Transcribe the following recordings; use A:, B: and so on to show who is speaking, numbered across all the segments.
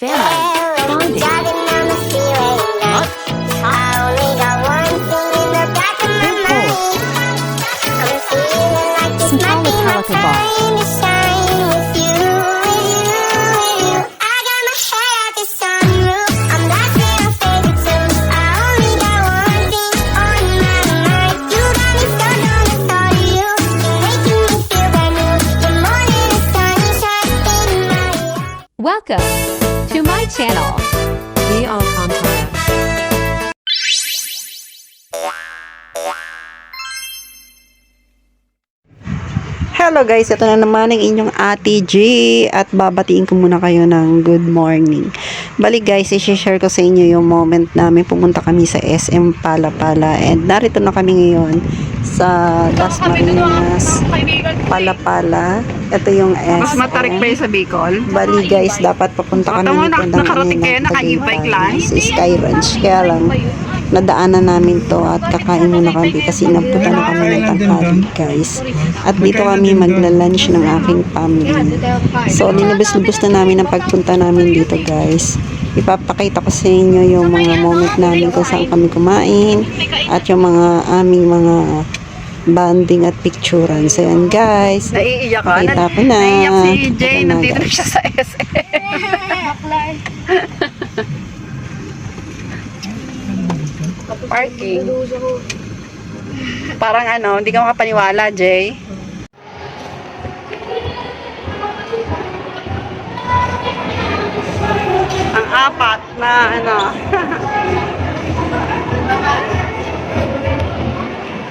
A: family, bonding, Centrala Pelican Bar. Welcome to my channel.
B: Di Alcantara.
C: Hello guys, ito na naman ang inyong Ate G at babatiin ko muna kayo ng good morning. Balik guys, i-share ko sa inyo yung moment namin pumunta kami sa SM Palapala and narito na kami ngayon sa Las Marinas Palapala. Ito yung SM.
D: Mas matarik pa yung sa Bicol?
C: Bali guys, dapat papunta kami
D: Tama,
C: nito ng
D: nakarating kayo, naka-e-bike lang?
C: sa Sky Ranch. Kaya lang, nadaanan namin to at kakain muna kami kasi napunta na kami ng tanghali guys. At dito kami magla-lunch ng aking family. So, linubos-lubos na namin ang pagpunta namin dito guys. Ipapakita ko sa inyo yung mga moment namin kung saan kami kumain at yung mga aming mga banding at picturean. So, yan guys.
D: Naiiyak ka?
C: Pakita ko na.
D: Naiiyak si Jay.
C: Ito na,
D: Nandito
C: guys.
D: siya sa SM. Parking. Parang ano, hindi ka makapaniwala, Jay. Ang apat na ano.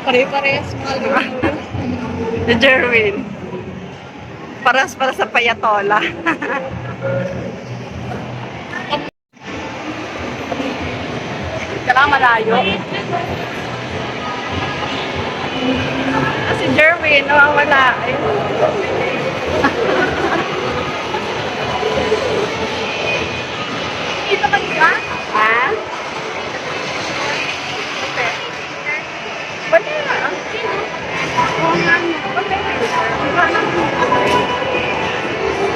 B: Pare-parehas mga
D: Si Jerwin. Paras para sa payatola. Kailangan malayo. Si Jerwin, nawawala. Ito ka niya? Ha? Ba't na?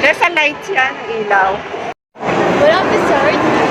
D: There's a light yan, ang ilaw.
B: Walang dessert.